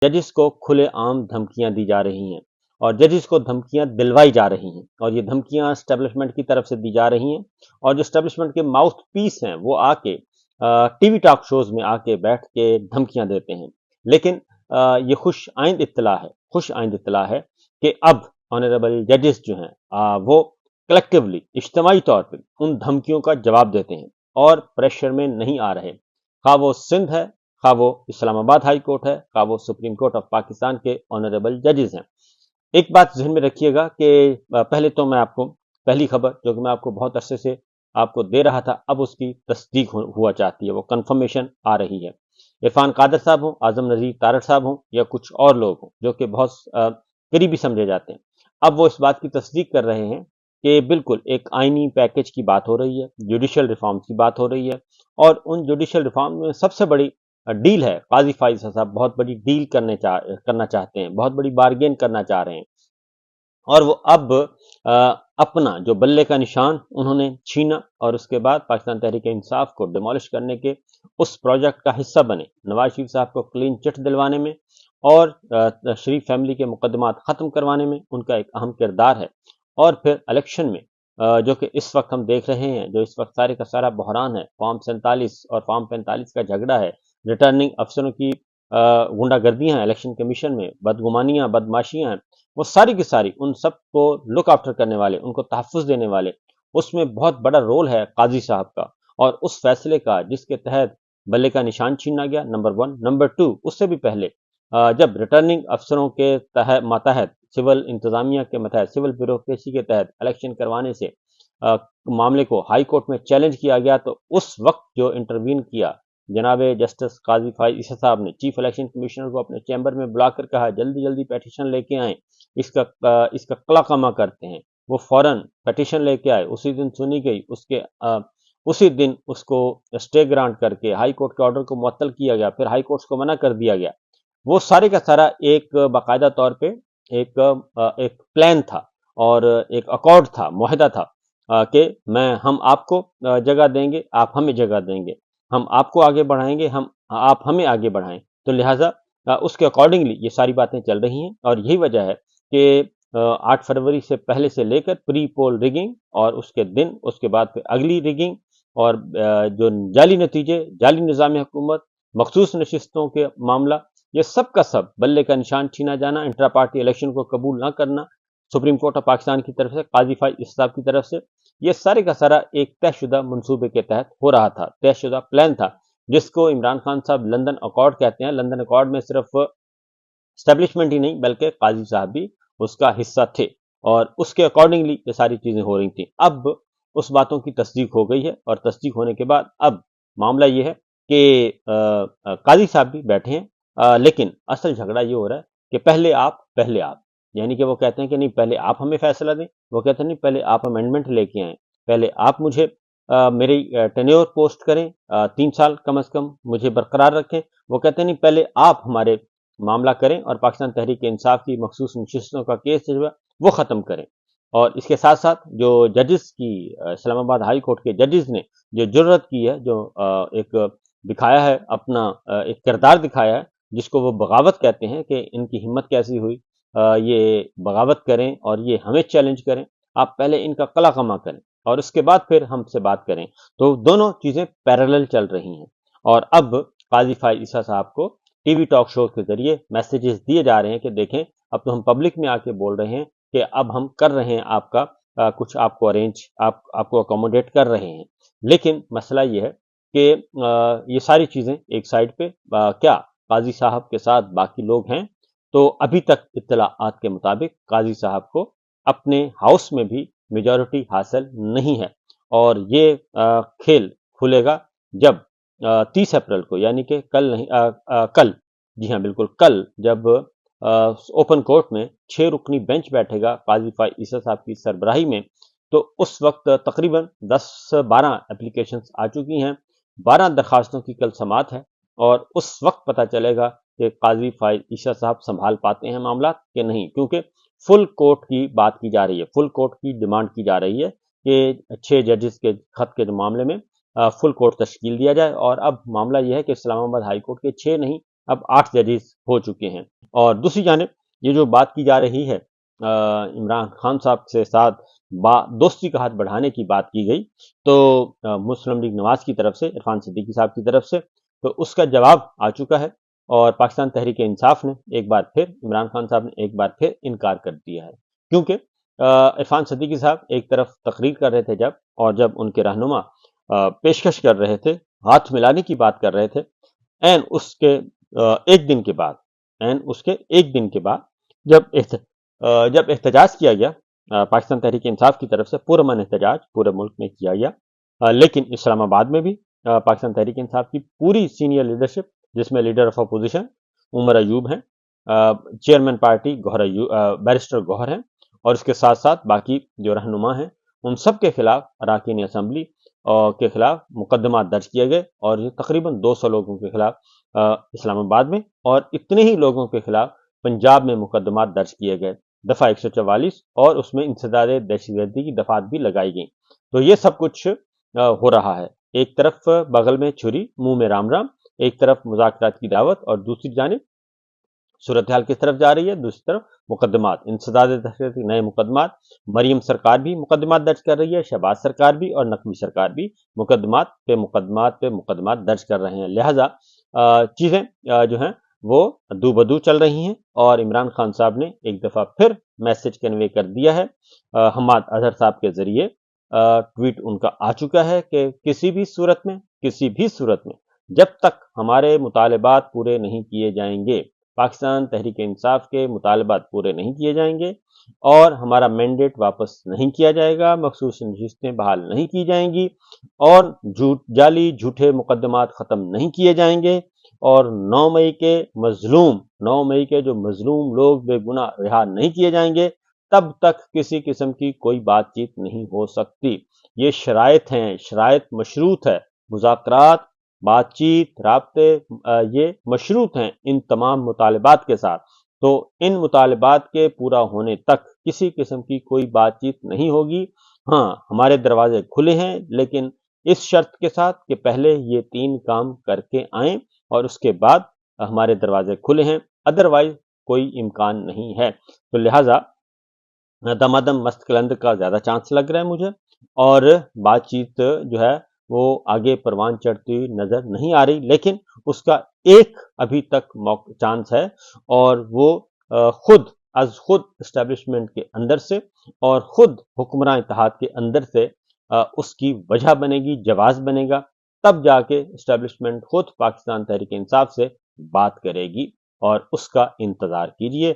जजेस को खुले आम धमकियां दी जा रही हैं और जजेस को धमकियां दिलवाई जा रही हैं और ये धमकियां एस्टेब्लिशमेंट की तरफ से दी जा रही हैं और जो एस्टेब्लिशमेंट के माउथ पीस हैं वो आके टीवी टॉक शोज में आके बैठ के धमकियां देते हैं। लेकिन ये खुश आइंद इत्तला है कि अब ऑनरेबल जजेस जो हैं वो कलेक्टिवली इज्तिमाई तौर पर उन धमकियों का जवाब देते हैं और प्रेशर में नहीं आ रहे। खा वो सिंध है, खा वो इस्लामाबाद हाई कोर्ट है, खा वो सुप्रीम कोर्ट ऑफ पाकिस्तान के ऑनरेबल जजेस हैं। एक बात ज़हन में रखिएगा कि पहले तो मैं आपको पहली खबर जो कि मैं आपको बहुत अरसे से आपको दे रहा था, अब उसकी तस्दीक हुआ चाहती है, वो कंफर्मेशन आ रही है। इरफान कादर साहब हों, आजम नज़ीर तारड़ साहब हों या कुछ और लोग हों जो कि बहुत करीबी समझे जाते हैं, अब वो इस बात की तस्दीक कर रहे हैं कि बिल्कुल एक आईनी पैकेज की बात हो रही है, जुडिशल रिफॉर्म्स की बात हो रही है और उन जुडिशल रिफॉर्म में सबसे बड़ी डील है। काजी फाइज़ साहब बहुत बड़ी डील करना चाहते हैं, बहुत बड़ी बार्गेन करना चाह रहे हैं और वो अब अपना जो बल्ले का निशान उन्होंने छीना और उसके बाद पाकिस्तान तहरीक इंसाफ को डिमोलिश करने के उस प्रोजेक्ट का हिस्सा बने। नवाज शरीफ साहब को क्लीन चिट दिलवाने में और शरीफ फैमिली के मुकदमात ख़त्म करवाने में उनका एक अहम किरदार है। और फिर इलेक्शन में जो कि इस वक्त हम देख रहे हैं, जो इस वक्त सारे का सारा बहरान है, फॉर्म 47 और फॉर्म 45 का झगड़ा है, रिटर्निंग अफसरों की गुंडागर्दियां हैं इलेक्शन कमीशन में, बदगुमानियां, बदमाशियां हैं, वो सारी की सारी उन सबको लुक आफ्टर करने वाले, उनको तहफ़्फ़ुज़ देने वाले, उसमें बहुत बड़ा रोल है काजी साहब का और उस फैसले का जिसके तहत बल्ले का निशान छीना गया, नंबर 1। नंबर 2, उससे भी पहले जब रिटर्निंग अफसरों के मातहत सिविल इंतजामिया के मतहत सिविल ब्यूरोक्रेसी के तहत इलेक्शन करवाने से मामले को हाई कोर्ट में चैलेंज किया गया, तो उस वक्त जो इंटरवीन किया जनाब जस्टिस काजी फाइज ईसा साहब ने चीफ इलेक्शन कमिश्नर को अपने चैम्बर में बुलाकर कहा जल्दी जल्दी पेटिशन लेके आए, इसका कलाकमा करते हैं। वो फौरन पेटिशन लेके आए, उसी दिन सुनी गई, उसी दिन उसको स्टे ग्रांट करके हाई कोर्ट के ऑर्डर को मुअत्तल किया गया, फिर हाई कोर्ट को मना कर दिया गया। वो सारे का सारा एक बाकायदा तौर पे एक प्लान था और एक अकॉर्ड था, मुआहदा था कि हम आपको जगह देंगे, आप हमें जगह देंगे, हम आपको आगे बढ़ाएंगे, आप हमें आगे बढ़ाएं। तो लिहाजा उसके अकॉर्डिंगली ये सारी बातें चल रही हैं और यही वजह है कि 8 फरवरी से पहले से लेकर प्री पोल रिगिंग और उसके दिन, उसके बाद फिर अगली रिगिंग और जो जाली नतीजे, जाली निज़ाम हुकूमत, मखसूस नशिस्तों के मामला, ये सब का सब बल्ले का निशान छीना जाना, इंट्रा पार्टी इलेक्शन को कबूल ना करना सुप्रीम कोर्ट ऑफ पाकिस्तान की तरफ से, काजी फाइज साहब की तरफ से, ये सारे का सारा एक तयशुदा मंसूबे के तहत हो रहा था, तयशुदा प्लान था, जिसको इमरान खान साहब लंदन अकॉर्ड कहते हैं। लंदन अकॉर्ड में सिर्फ स्टैब्लिशमेंट ही नहीं बल्कि काजी साहब भी उसका हिस्सा थे और उसके अकॉर्डिंगली ये सारी चीजें हो रही थी। अब उस बातों की तस्दीक हो गई है और तस्दीक होने के बाद अब मामला ये है कि काजी साहब भी बैठे हैं, लेकिन असल झगड़ा ये हो रहा है कि पहले आप, यानी कि वो कहते हैं कि नहीं पहले आप हमें फैसला दें, वो कहते हैं नहीं पहले आप अमेंडमेंट लेके आए, पहले आप मुझे मेरी टेन्योर पोस्ट करें, 3 साल कम से कम मुझे बरकरार रखें। वो कहते हैं नहीं पहले आप हमारे मामला करें और पाकिस्तान तहरीक इंसाफ की मखसूस नशिस्तों का केस जो है वो ख़त्म करें। और इसके साथ साथ जो जजेस की इस्लामाबाद हाई कोर्ट के जजेस ने जो जुर्रत की है, जो एक दिखाया है अपना एक किरदार दिखाया है जिसको वो बगावत कहते हैं कि इनकी हिम्मत कैसी हुई, ये बगावत करें और ये हमें चैलेंज करें, आप पहले इनका कला कमा करें और उसके बाद फिर हमसे बात करें। तो दोनों चीज़ें पैरेलल चल रही हैं और अब काजी फाइज ईसा साहब को टीवी टॉक शो के जरिए मैसेजेस दिए जा रहे हैं कि देखें अब तो हम पब्लिक में आके बोल रहे हैं कि अब हम कर रहे हैं आपका कुछ आपको अरेंज, आपको अकोमोडेट कर रहे हैं। लेकिन मसला ये है कि ये सारी चीज़ें एक साइड पे, क्या काजी साहब के साथ बाकी लोग हैं? तो अभी तक इत्तलाआत के मुताबिक काजी साहब को अपने हाउस में भी मेजॉरिटी हासिल नहीं है और ये खेल खुलेगा जब 30 अप्रैल को, यानी कि कल नहीं, कल, जी हाँ बिल्कुल कल, जब ओपन कोर्ट में 6 रुकनी बेंच बैठेगा काजी फाइज ईसा साहब की सरबराही में, तो उस वक्त तकरीबन 10-12 एप्लीकेशंस आ चुकी हैं, 12 दरखास्तों की कल समात है और उस वक्त पता चलेगा कि काजी फाइज ईसा साहब संभाल पाते हैं मामला कि नहीं, क्योंकि फुल कोर्ट की बात की जा रही है, फुल कोर्ट की डिमांड की जा रही है कि 6 जजेस के खत के मामले में फुल कोर्ट तश्कील दिया जाए। और अब मामला यह है कि इस्लामाबाद हाई कोर्ट के 6 नहीं اب 8 जजेस हो चुके हैं। और दूसरी जानिब ये जो बात की जा रही है इमरान खान साहब के साथ दोस्ती का हाथ बढ़ाने की बात की गई, तो मुस्लिम लीग नवाज की तरफ से, इरफान सिद्दीकी साहब की तरफ से, तो उसका जवाब आ चुका है और पाकिस्तान तहरीक इंसाफ ने एक बार फिर, इमरान खान साहब ने एक बार फिर इनकार कर दिया है। क्योंकि इरफान सिद्दीकी साहब एक तरफ तकरीर कर रहे थे और जब उनके रहनुमा पेशकश कर रहे थे, हाथ मिलाने की बात कर रहे थे, एन उसके एक दिन के बाद, जब एहतजाज किया गया पाकिस्तान तहरीक इंसाफ की तरफ से, पुरअमन एहतजाज पूरे मुल्क में किया गया, लेकिन इस्लामाबाद में भी पाकिस्तान तहरीक इंसाफ की पूरी सीनियर लीडरशिप, जिसमें leader of opposition Omar Ayub हैं, चेयरमैन पार्टी बैरिस्टर गौहर हैं, और इसके साथ साथ बाकी जो रहनुमा हैं, उन सब के खिलाफ अराकीन असम्बली के खिलाफ मुकदमा दर्ज किए गए, और ये तकरीबन 200 लोगों के खिलाफ इस्लामाबाद में, और इतने ही लोगों के खिलाफ पंजाब में मुकदमा दर्ज किए गए, दफा 144, और उसमें इंसदाद दहशतगर्दी की दफात भी लगाई गई। तो ये सब कुछ हो रहा है, एक तरफ बगल में छुरी मुंह में राम राम, एक तरफ मुज़ाकरात की दावत, और दूसरी जानिब सूरत हाल किस तरफ जा रही है, दूसरी तरफ मुकदमात, इंसदाद दहशतगर्दी नए मुकदमात, मरियम सरकार भी मुकदमात दर्ज कर रही है, शहबाज सरकार भी और नकवी सरकार भी मुकदमात पे मुकदमात दर्ज कर रहे हैं। लिहाजा चीजें जो हैं वो दू बदू चल रही हैं, और इमरान खान साहब ने एक दफा फिर मैसेज कन्वे कर दिया है हम्माद अजहर साहब के जरिए, ट्वीट उनका आ चुका है कि किसी भी सूरत में जब तक हमारे मुतालबात पूरे नहीं किए जाएंगे, पाकिस्तान तहरीक इंसाफ के मुतालबात पूरे नहीं किए जाएंगे और हमारा मैंडेट वापस नहीं किया जाएगा, मखसूस नशिस्तें बहाल नहीं की जाएंगी, और जाली झूठे मुकदमात ख़त्म नहीं किए जाएंगे, और 9 मई के जो मजलूम लोग बेगुनाह रिहा नहीं किए जाएंगे, तब तक किसी किस्म की कोई बातचीत नहीं हो सकती। ये शराइत हैं, शराइत मशरूत है, मुज़ाकरात, बातचीत, राब्ते ये मशरूत हैं इन तमाम मुतालबात के साथ। तो इन मुतालबात के पूरा होने तक किसी किस्म की कोई बातचीत नहीं होगी। हाँ, हमारे दरवाजे खुले हैं, लेकिन इस शर्त के साथ कि पहले ये 3 काम करके आएं, और उसके बाद हमारे दरवाजे खुले हैं, अदरवाइज कोई इम्कान नहीं है। तो लिहाजा दमादम मस्त कलंद का ज्यादा चांस लग रहा है मुझे, और बातचीत जो है वो आगे परवान चढ़ती हुई नजर नहीं आ रही, लेकिन उसका एक अभी तक चांस है, और वो खुद इस्टेब्लिशमेंट के अंदर से और खुद हुक्मरान इत्तेहाद के अंदर से उसकी वजह बनेगी, जवाज बनेगा, तब जाके इस्टेब्लिशमेंट खुद पाकिस्तान तहरीक इंसाफ से बात करेगी, और उसका इंतजार कीजिए।